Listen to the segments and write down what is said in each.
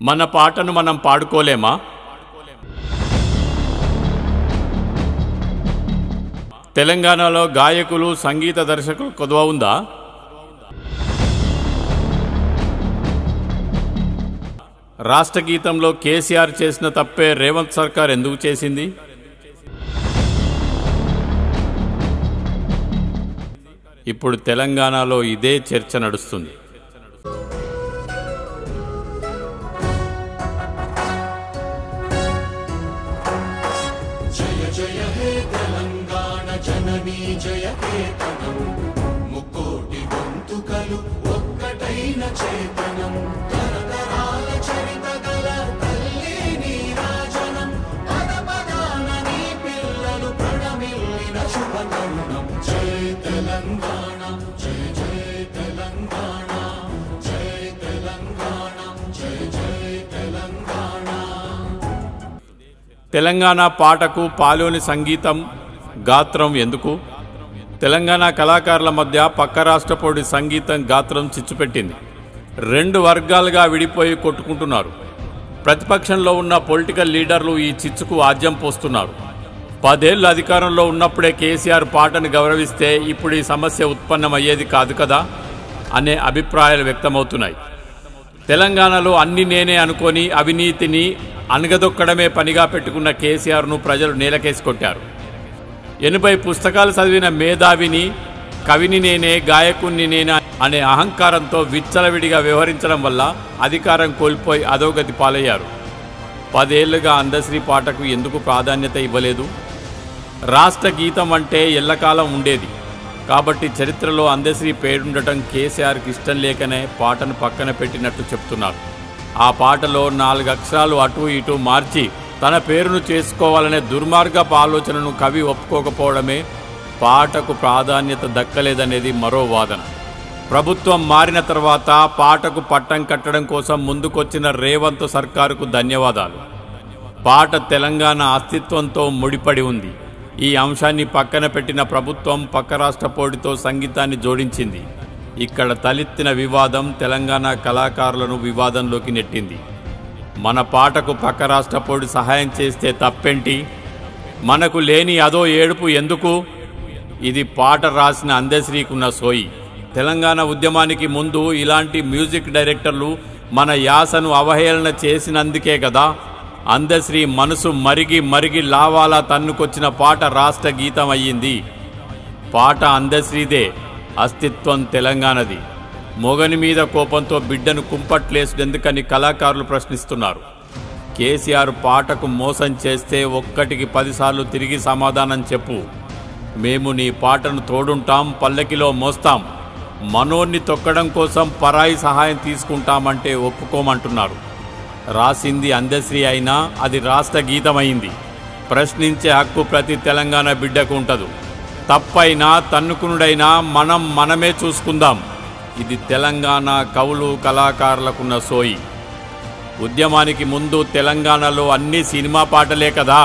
మన పాటను మనం పాడుకోలేమా? తెలంగాణలో గాయకులు సంగీత దర్శకులు కొదవ ఉందా? రాష్ట్ర గీతంలో కేసీఆర్ చేసిన తప్పే రేవంత్ సర్కార్ ఎందుకు చేసింది? ఇప్పుడు తెలంగాణలో ఇదే చర్చ నడుస్తుంది. జయ జయ హే తెలంగాణ జననీ జయ కేతనం, ముక్కోటి గొంతుకలు ఒక్కటైన చేతనం, తరతరాల చరిత గల తల్లి నీరాజనం, పద పదాన నీ పిల్లలు ప్రణమిల్లిన శుభతరుణం. జయ తెలంగాణ జయ జయ తెలంగాణ, జయ తెలంగాణ జయ జయ తెలంగాణ. తెలంగాణ పాటకు పాలోని సంగీతం గాత్రం ఎందుకు? తెలంగాణ కళాకారుల మధ్య పక్క రాష్ట్రపోడి సంగీతం గాత్రం చిచ్చుపెట్టింది. రెండు వర్గాలుగా విడిపోయి కొట్టుకుంటున్నారు. ప్రతిపక్షంలో ఉన్న పొలిటికల్ లీడర్లు ఈ చిచ్చుకు ఆజ్యం పోస్తున్నారు. 10 ఏళ్ళు అధికారంలో ఉన్నప్పుడే కేసీఆర్ పాటను గౌరవిస్తే ఇప్పుడు ఈ సమస్య ఉత్పన్నమయ్యేది కాదు కదా అనే అభిప్రాయాలు వ్యక్తమవుతున్నాయి. తెలంగాణలో అన్ని నేనే అనుకొని అవినీతిని అణగదొక్కడమే పనిగా పెట్టుకున్న కేసీఆర్ను ప్రజలు నేలకేసి కొట్టారు. 80 పుస్తకాలు చదివిన మేధావిని, కవిని నేనే, గాయకుణ్ణి నేనే అనే అహంకారంతో విచ్చలవిడిగా వ్యవహరించడం వల్ల అధికారం కోల్పోయి అధోగతి పాలయ్యారు. 10 ఏళ్లుగా అందశ్రీ పాటకు ఎందుకు ప్రాధాన్యత ఇవ్వలేదు? రాష్ట్ర గీతం అంటే ఎల్లకాలం ఉండేది కాబట్టి చరిత్రలో అందశ్రీ పేరుండటం కేసీఆర్కి ఇష్టం లేకనే పాటను పక్కన పెట్టినట్టు చెప్తున్నారు. ఆ పాటలో 4 అక్షరాలు అటు ఇటు మార్చి తన పేరును చేసుకోవాలనే దుర్మార్గపు ఆలోచనను కవి ఒప్పుకోకపోవడమే పాటకు ప్రాధాన్యత దక్కలేదనేది మరో వాదన. ప్రభుత్వం మారిన తర్వాత పాటకు పట్టం కట్టడం కోసం ముందుకొచ్చిన రేవంత్ సర్కారుకు ధన్యవాదాలు. పాట తెలంగాణ అస్తిత్వంతో ముడిపడి ఉంది. ఈ అంశాన్ని పక్కన పెట్టిన ప్రభుత్వం పక్క రాష్ట్ర పోటీతో సంగీతాన్ని జోడించింది. ఇక్కడ తలెత్తిన వివాదం తెలంగాణ కళాకారులను వివాదంలోకి నెట్టింది. మన పాటకు పక్క రాష్ట్ర పోటీ సహాయం చేస్తే తప్పేంటి? మనకు లేని అదో ఏడుపు ఎందుకు? ఇది పాట రాసిన అందశ్రీకున్న సోయి. తెలంగాణ ఉద్యమానికి ముందు ఇలాంటి మ్యూజిక్ డైరెక్టర్లు మన యాసను అవహేళన చేసినందుకే కదా అందశ్రీ మనసు మరిగి మరిగి లావాలా తన్నుకొచ్చిన పాట రాష్ట్ర గీతం అయ్యింది. పాట అందశ్రీదే, అస్తిత్వం తెలంగాణది. మొగని మీద కోపంతో బిడ్డను కుంపట్లేసుడెందుకని కళాకారులు ప్రశ్నిస్తున్నారు. కేసీఆర్ పాటకు మోసం చేస్తే ఒక్కటికి 10 సార్లు తిరిగి సమాధానం చెప్పు. మేము నీ పాటను తోడుంటాం, పల్లకిలో మోస్తాం, మనోన్ని తొక్కడం కోసం పరాయి సహాయం తీసుకుంటామంటే ఒప్పుకోమంటున్నారు. రాసింది అందశ్రీ అయినా అది రాష్ట్ర గీతమైంది. ప్రశ్నించే హక్కు ప్రతి తెలంగాణ బిడ్డకు ఉండదు. తప్పైనా తన్నుకునుడైనా మనమే చూసుకుందాం. ఇది తెలంగాణ కవులు కళాకారులకున్న సోయి. ఉద్యమానికి ముందు తెలంగాణలో అన్ని సినిమా పాటలే కదా.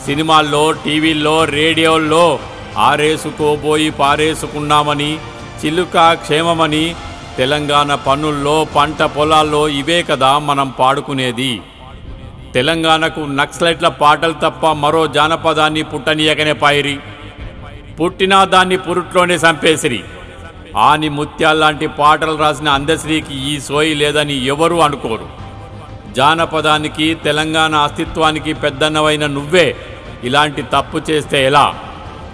సినిమాల్లో, టీవీల్లో, రేడియోల్లో ఆరేసుకోబోయి పారేసుకున్నామని, చిలుక క్షేమమని, తెలంగాణ పన్నుల్లో, పంట పొలాల్లో ఇవే కదా మనం పాడుకునేది. తెలంగాణకు నక్సలైట్ల పాటలు తప్ప మరో జానపదాన్ని పుట్టనీయకనే పాయిరి. పుట్టినా దాన్ని పురుట్లోనే చంపేసిరి. ఆని ముత్యాల్లాంటి పాటలు రాసిన అందశ్రీకి ఈ సోయి లేదని ఎవరూ అనుకోరు. జానపదానికి, తెలంగాణ అస్తిత్వానికి పెద్దన్నవైన నువ్వే ఇలాంటి తప్పు చేస్తే ఎలా?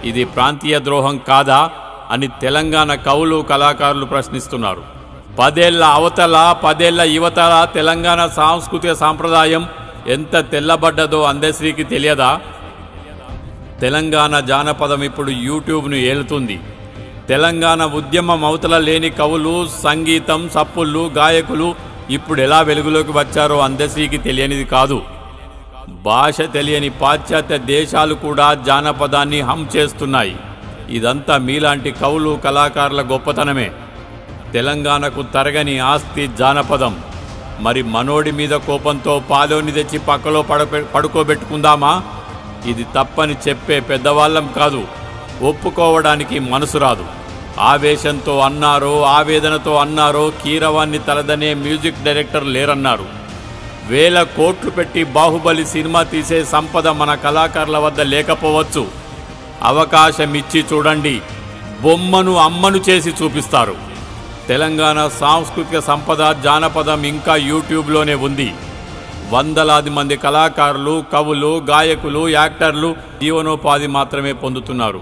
ఇది ప్రాంతీయ ద్రోహం కాదా అని తెలంగాణ కవులు కళాకారులు ప్రశ్నిస్తున్నారు. 10 ఏళ్ల అవతల 10 ఏళ్ల యువతల తెలంగాణ సాంస్కృతిక సాంప్రదాయం ఎంత తెల్లబడ్డదో అందశ్రీకి తెలియదా? తెలంగాణ జానపదం ఇప్పుడు యూట్యూబ్ను ఏలుతుంది. తెలంగాణ ఉద్యమం అవతల లేని కవులు, సంగీతం, సప్పుళ్ళు, గాయకులు ఇప్పుడు ఎలా వెలుగులోకి వచ్చారో అందశ్రీకి తెలియనిది కాదు. భాష తెలియని పాశ్చాత్య దేశాలు కూడా జానపదాన్ని హం చేస్తున్నాయి. ఇదంతా మీలాంటి కవులు కళాకారుల గొప్పతనమే. తెలంగాణకు తరగని ఆస్తి జానపదం. మరి మనోడి మీద కోపంతో పాలోని తెచ్చి పక్కలో పడుకోబెట్టుకుందామా? ఇది తప్పని చెప్పే పెద్దవాళ్ళం కాదు. ఒప్పుకోవడానికి మనసు రాదు. ఆవేశంతో అన్నారో, ఆవేదనతో అన్నారో కీరవాన్ని తలదనే మ్యూజిక్ డైరెక్టర్ లేరన్నారు. వేల కోట్లు పెట్టి బాహుబలి సినిమా తీసే సంపద మన కళాకారుల వద్ద లేకపోవచ్చు. అవకాశం ఇచ్చి చూడండి, బొమ్మను అమ్మను చేసి చూపిస్తారు. తెలంగాణ సాంస్కృతిక సంపద జానపదం ఇంకా యూట్యూబ్లోనే ఉంది. వందలాది మంది కళాకారులు, కవులు, గాయకులు, యాక్టర్లు జీవనోపాధి మాత్రమే పొందుతున్నారు.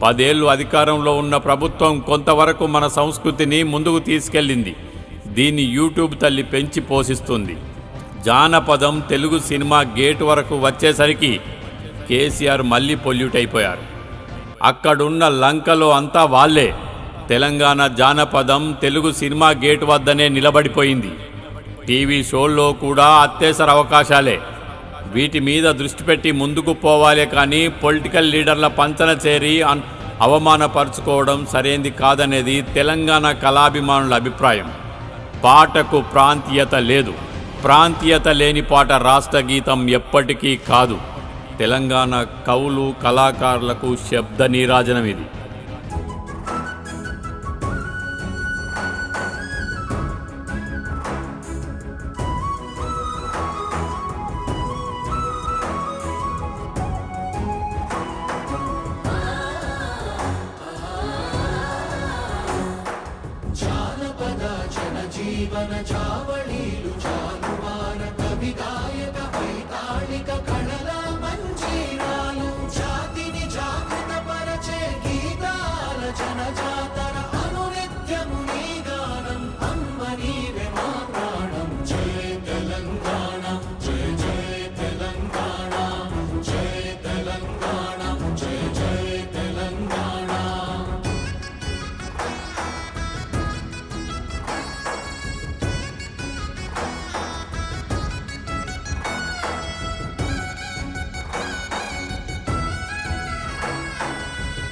10 ఏళ్ళు అధికారంలో ఉన్న ప్రభుత్వం కొంతవరకు మన సంస్కృతిని ముందుకు తీసుకెళ్ళింది. దీన్ని యూట్యూబ్ తల్లి పెంచి పోషిస్తుంది. జానపదం తెలుగు సినిమా గేట్ వరకు వచ్చేసరికి కేసీఆర్ మళ్ళీ పొల్యూట్ అయిపోయారు. అక్కడున్న లంకలో అంతా వాళ్ళే. తెలంగాణ జానపదం తెలుగు సినిమా గేట్ వద్దనే నిలబడిపోయింది. టీవీ షోల్లో కూడా అత్యవసర అవకాశాలే. వీటి మీద దృష్టి పెట్టి ముందుకు పోవాలే కానీ పొలిటికల్ లీడర్ల పంచన చేరి అవమానపరుచుకోవడం సరైంది కాదనేది తెలంగాణ కళాభిమానుల అభిప్రాయం. పాటకు ప్రాంతీయత లేదు. ప్రాంతీయత లేని పాట రాష్ట్ర గీతం ఎప్పటికీ కాదు. తెలంగాణ కవులు, కళాకారులకు శబ్ద నీరాజనం ఇది. జానపద జనజీవన